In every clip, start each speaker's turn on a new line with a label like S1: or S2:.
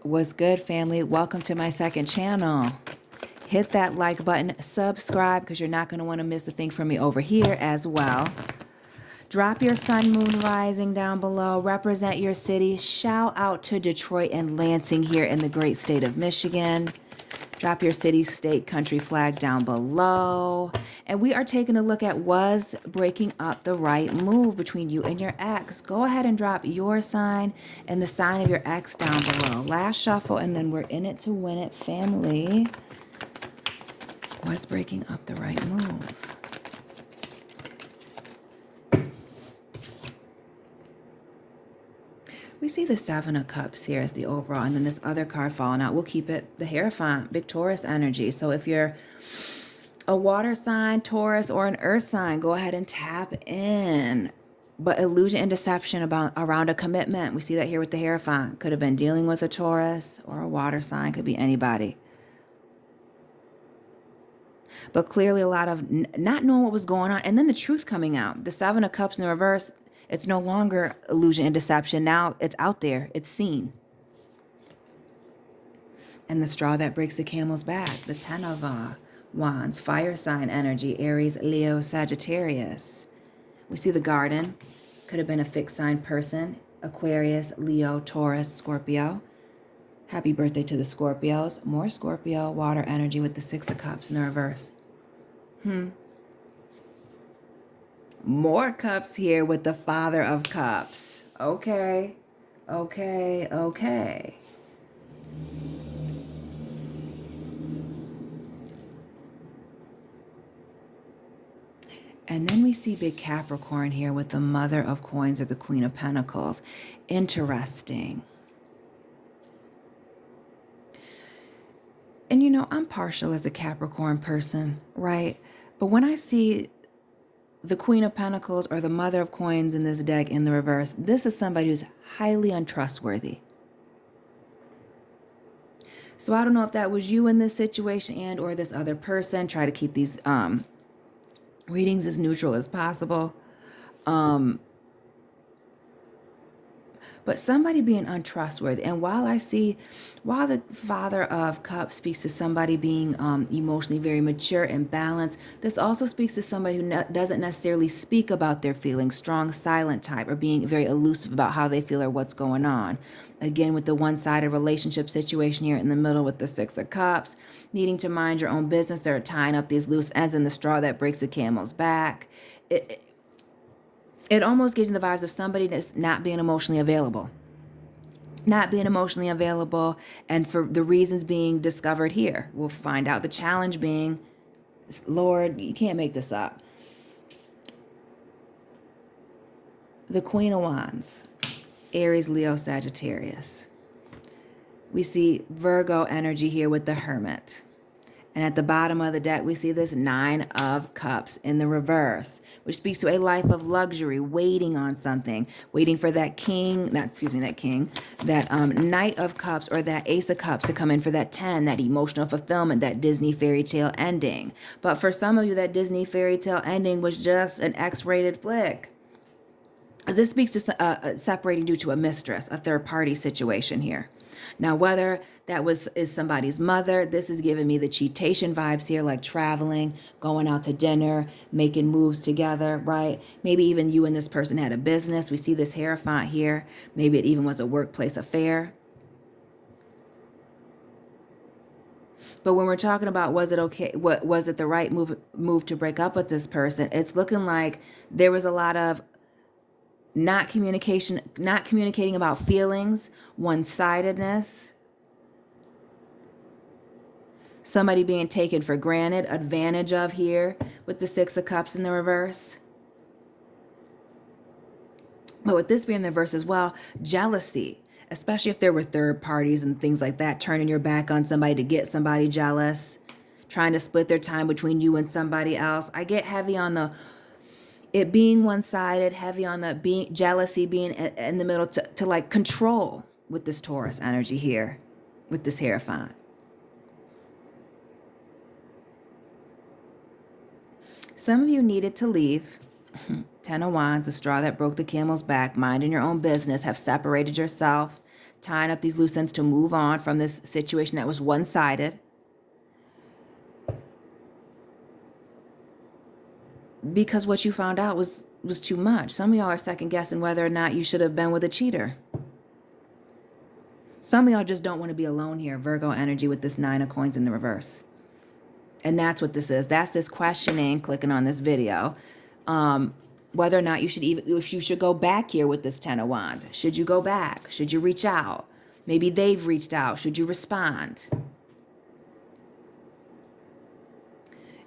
S1: What's good, family? Welcome to my second channel. Hit that like button, subscribe, because you're not going to want to miss a thing from me over here as well. Drop your sun, moon, rising down below. Represent your city. Shout out to Detroit and Lansing here in the great state of Michigan. Drop your city, state, country flag down below. And we are taking a look at, was breaking up the right move between you and your ex? Go ahead and drop your sign and the sign of your ex down below. Last shuffle, and then we're in it to win it, family. Was breaking up the right move? We see the Seven of Cups here as the overall, and then this other card falling out. We'll keep it the Hierophant, big Taurus energy. So if you're a water sign, Taurus, or an earth sign, go ahead and tap in. But illusion and deception around a commitment. We see that here with the Hierophant. Could have been dealing with a Taurus or a water sign. Could be anybody. But clearly a lot of not knowing what was going on. And then the truth coming out. The Seven of Cups in the reverse. It's no longer illusion and deception. Now it's out there. It's seen. And the straw that breaks the camel's back. The Ten of Wands. Fire sign energy. Aries, Leo, Sagittarius. We see the Garden. Could have been a fixed sign person. Aquarius, Leo, Taurus, Scorpio. Happy birthday to the Scorpios. More Scorpio. Water energy with the Six of Cups in the reverse. More cups here with the Father of Cups. Okay. Okay. Okay. And then we see big Capricorn here with the Mother of Coins or the Queen of Pentacles. Interesting. And you know, I'm partial as a Capricorn person, right? But when I see the Queen of Pentacles or the Mother of Coins in this deck in the reverse, this is somebody who's highly untrustworthy. So I don't know if that was you in this situation and or this other person. Try to keep these readings as neutral as possible. But somebody being untrustworthy. And while the Father of Cups speaks to somebody being emotionally very mature and balanced, this also speaks to somebody who doesn't necessarily speak about their feelings, strong, silent type, or being very elusive about how they feel or what's going on. Again, with the one-sided relationship situation here in the middle with the Six of Cups, needing to mind your own business or tying up these loose ends in the straw that breaks the camel's back. It almost gives you the vibes of somebody that's not being emotionally available. Not being emotionally available, and for the reasons being discovered here. We'll find out the challenge being, Lord, you can't make this up. The Queen of Wands, Aries, Leo, Sagittarius. We see Virgo energy here with the Hermit. And at the bottom of the deck, we see this Nine of Cups in the reverse, which speaks to a life of luxury, waiting on something, waiting for that Knight of Cups or that Ace of Cups to come in for that 10, that emotional fulfillment, that Disney fairy tale ending. But for some of you, that Disney fairy tale ending was just an X-rated flick. As this speaks to separating due to a mistress, a third-party situation here. Now, whether that is somebody's mother, this is giving me the cheatation vibes here, like traveling, going out to dinner, making moves together, right? Maybe even you and this person had a business. We see this Hierophant here. Maybe it even was a workplace affair. But when we're talking about was it okay, was it the right move to break up with this person, it's looking like there was a lot of not communicating about feelings, one-sidedness, somebody being taken for granted, advantage of here with the Six of Cups in the reverse. But with this being the reverse as well, jealousy, especially if there were third parties and things like that, turning your back on somebody to get somebody jealous, trying to split their time between you and somebody else. I get heavy on it being one-sided, heavy on the jealousy being in the middle to like control with this Taurus energy here, with this Hierophant. Some of you needed to leave. Ten of Wands, the straw that broke the camel's back, minding your own business, have separated yourself, tying up these loose ends to move on from this situation that was one-sided. Because what you found out was too much. Some of y'all are second guessing whether or not you should have been with a cheater. Some of y'all just don't want to be alone here. Virgo energy with this 9 of coins in the reverse. And that's what this is. That's this questioning, clicking on this video. Whether or not you should even, if you should go back here with this 10 of wands. Should you go back? Should you reach out? Maybe they've reached out. Should you respond?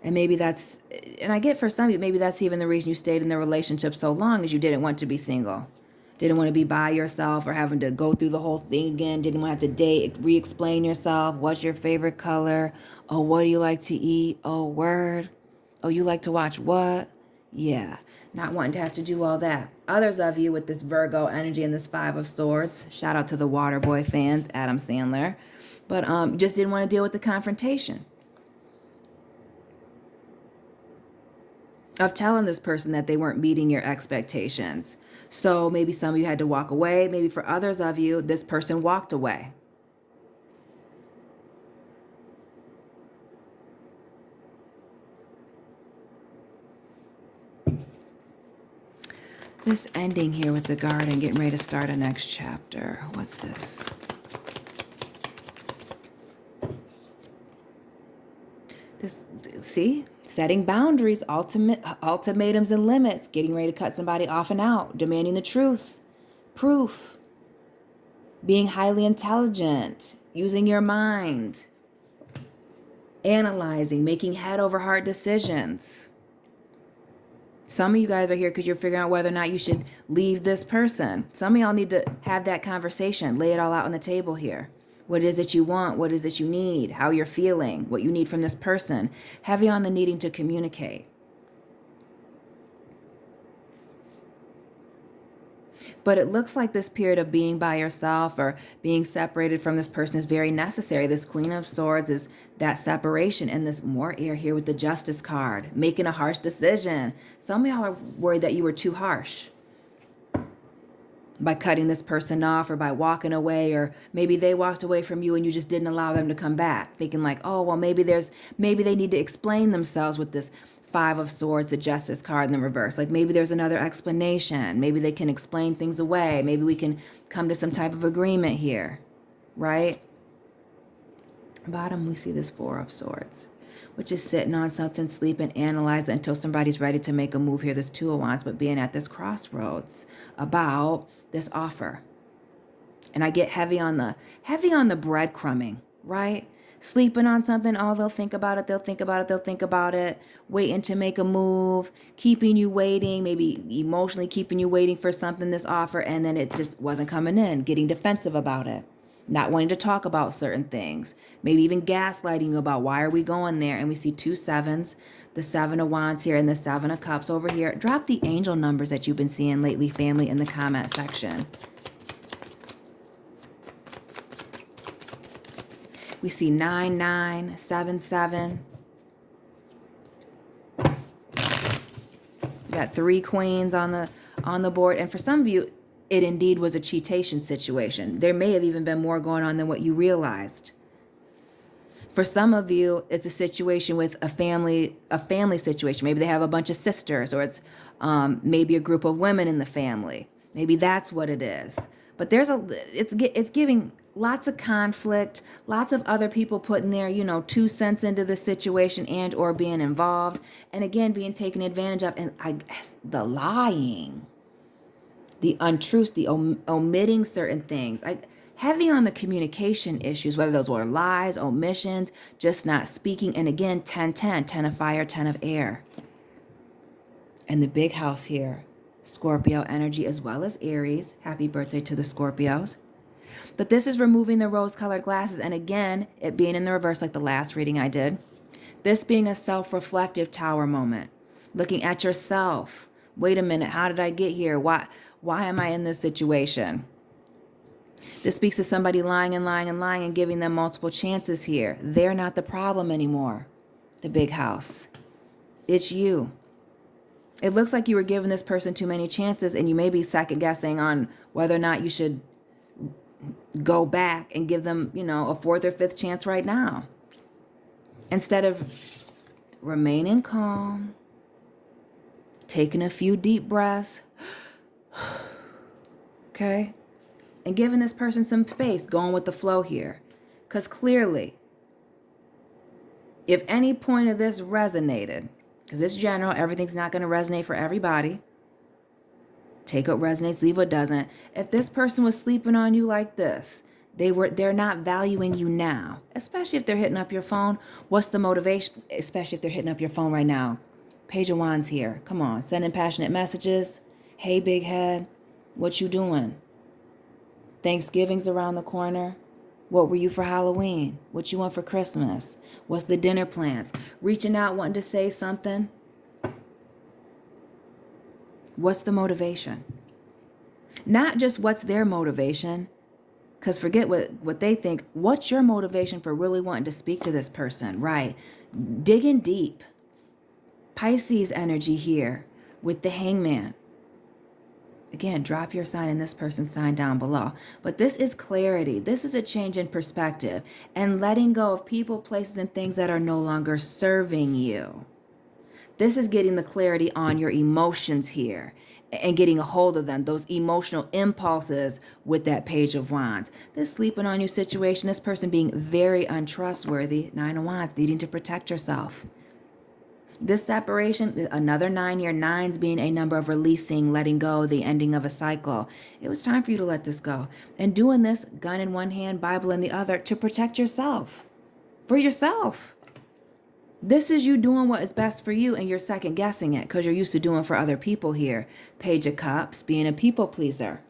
S1: And maybe that's, and I get for some of you, maybe that's even the reason you stayed in the relationship so long, is you didn't want to be single. Didn't want to be by yourself or having to go through the whole thing again. Didn't want to have to date, re-explain yourself. What's your favorite color? Oh, what do you like to eat? Oh, word. Oh, you like to watch what? Yeah. Not wanting to have to do all that. Others of you with this Virgo energy and this 5 of swords. Shout out to the Waterboy fans, Adam Sandler. But just didn't want to deal with the confrontation of telling this person that they weren't meeting your expectations. So maybe some of you had to walk away. Maybe for others of you, this person walked away. This ending here with the garden, getting ready to start a next chapter. What's this? See? Setting boundaries, ultimatums and limits, getting ready to cut somebody off and out, demanding the truth, proof, being highly intelligent, using your mind, analyzing, making head over heart decisions. Some of you guys are here because you're figuring out whether or not you should leave this person. Some of y'all need to have that conversation, lay it all out on the table here. What it is that you want, what it is that you need, how you're feeling, what you need from this person. Heavy on the needing to communicate. But it looks like this period of being by yourself or being separated from this person is very necessary. This Queen of Swords is that separation, and this more air here with the Justice card, making a harsh decision. Some of y'all are worried that you were too harsh by cutting this person off or by walking away, or maybe they walked away from you and you just didn't allow them to come back, thinking like, oh, well, maybe they need to explain themselves with this 5 of Swords, the Justice card in the reverse. Like maybe there's another explanation. Maybe they can explain things away. Maybe we can come to some type of agreement here, right? Bottom, we see this 4 of Swords, which is sitting on something, sleeping, analyzing until somebody's ready to make a move here. This 2 of Wands, but being at this crossroads about this offer. And I get heavy on the breadcrumbing, right? Sleeping on something, oh, they'll think about it, they'll think about it, they'll think about it, waiting to make a move, keeping you waiting, maybe emotionally keeping you waiting for something, this offer, and then it just wasn't coming in, getting defensive about it, not wanting to talk about certain things, maybe even gaslighting you about why are we going there. And we see 2 sevens, the 7 of Wands here and the 7 of Cups over here. Drop the angel numbers that you've been seeing lately, family, in the comment section. We see 9, 9, 7, 7. We got 3 queens on the board. And for some of you, it indeed was a cheatation situation. There may have even been more going on than what you realized. For some of you, it's a situation with a family situation. Maybe they have a bunch of sisters, or it's maybe a group of women in the family. Maybe that's what it is. But it's giving lots of conflict, lots of other people putting their, 2 cents into the situation and or being involved, and again being taken advantage of. And I guess the lying, the untruths, the omitting certain things. Heavy on the communication issues, whether those were lies, omissions, just not speaking. And again, 10, 10, 10 of fire, 10 of air. And the big house here, Scorpio energy as well as Aries. Happy birthday to the Scorpios. But this is removing the rose-colored glasses. And again, it being in the reverse like the last reading I did. This being a self-reflective tower moment. Looking at yourself. Wait a minute, how did I get here? Why am I in this situation? This speaks to somebody lying and lying and lying and giving them multiple chances here. They're not the problem anymore. The big house. It's you. It looks like you were giving this person too many chances, and you may be second guessing on whether or not you should go back and give them, you know, a fourth or fifth chance right now. Instead of remaining calm, taking a few deep breaths, okay? And giving this person some space, going with the flow here. Because clearly, if any point of this resonated, because it's general, everything's not going to resonate for everybody. Take what resonates, leave what doesn't. If this person was sleeping on you like this, they're not valuing you now, especially if they're hitting up your phone. What's the motivation? Especially if they're hitting up your phone right now. Page of Wands here. Come on, sending passionate messages. Hey, big head, what you doing? Thanksgiving's around the corner. What were you for Halloween? What you want for Christmas? What's the dinner plans? Reaching out, wanting to say something. What's the motivation? Not just what's their motivation, because forget what they think. What's your motivation for really wanting to speak to this person? Right. Digging deep. Pisces energy here with the Hangman. Again, drop your sign and this person's sign down below. But this is clarity. This is a change in perspective and letting go of people, places, and things that are no longer serving you. This is getting the clarity on your emotions here and getting a hold of them, those emotional impulses with that Page of Wands. This sleeping on you situation, this person being very untrustworthy, Nine of Wands, needing to protect yourself. This separation, another 9 here, 9s being a number of releasing, letting go, the ending of a cycle. It was time for you to let this go. And doing this, gun in one hand, Bible in the other, to protect yourself. For yourself. This is you doing what is best for you and you're second guessing it because you're used to doing for other people here. Page of Cups, being a people pleaser.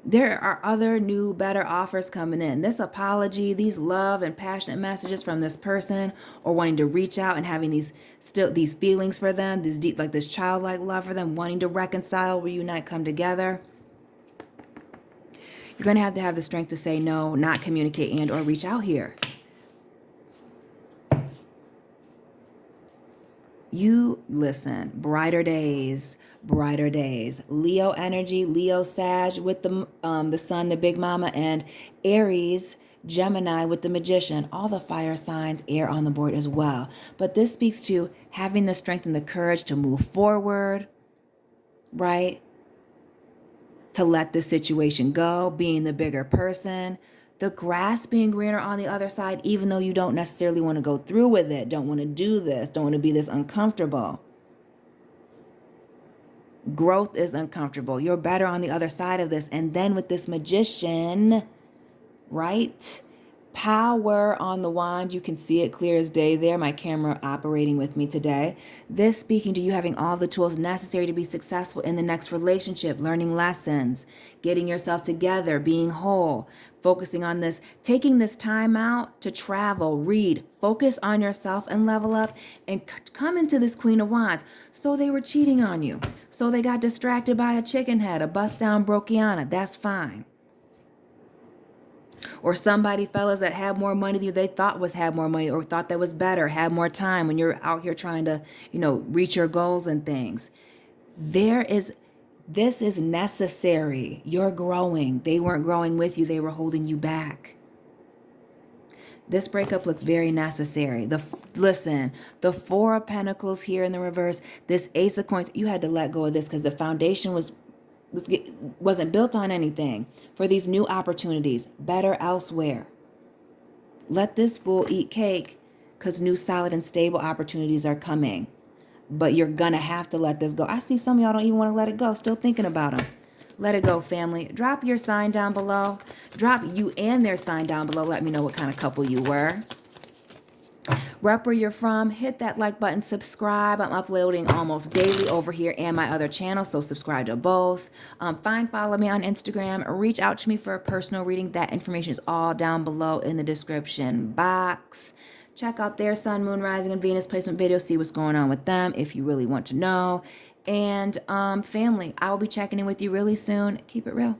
S1: There are other new, better offers coming in. This apology, these love and passionate messages from this person, or wanting to reach out and having these feelings for them, this deep, like this childlike love for them, wanting to reconcile, reunite, come together. You're going to have the strength to say no, not communicate, and or reach out here. You listen, brighter days, brighter days. Leo energy, Leo Sag with the sun, the big mama, and Aries, Gemini with the magician. All the fire signs, air on the board as well. But this speaks to having the strength and the courage to move forward, right? To let this situation go, being the bigger person. The grass being greener on the other side, even though you don't necessarily want to go through with it, don't want to do this, don't want to be this uncomfortable. Growth is uncomfortable. You're better on the other side of this. And then with this magician, right? Power on the wand. You can see it clear as day there. My camera operating with me today. This speaking to you having all the tools necessary to be successful in the next relationship, learning lessons, getting yourself together, being whole, focusing on this, taking this time out to travel, read, focus on yourself and level up and come into this Queen of Wands. So they were cheating on you. So they got distracted by a chicken head, a bust down Brokiana. That's fine. Or somebody, fellas, that had more money than you, they thought had more money or thought that was better, had more time when you're out here trying to, reach your goals and things. This is necessary. You're growing. They weren't growing with you. They were holding you back. This breakup looks very necessary. The Four of Pentacles here in the reverse, this Ace of Coins, you had to let go of this because the foundation wasn't built on anything. For these new opportunities, better elsewhere. Let this fool eat cake because new solid and stable opportunities are coming. But you're going to have to let this go. I see some of y'all don't even want to let it go. Still thinking about them. Let it go, family. Drop your sign down below. Drop you and their sign down below. Let me know what kind of couple you were. Rep where you're from. Hit that like button. Subscribe. I'm uploading almost daily over here and my other channel, so subscribe to both. Follow me on Instagram. Reach out to me for a personal reading. That information is all down below in the description box. Check out their Sun, Moon, Rising, and Venus placement video. See what's going on with them if you really want to know. And family, I will be checking in with you really soon. Keep it real.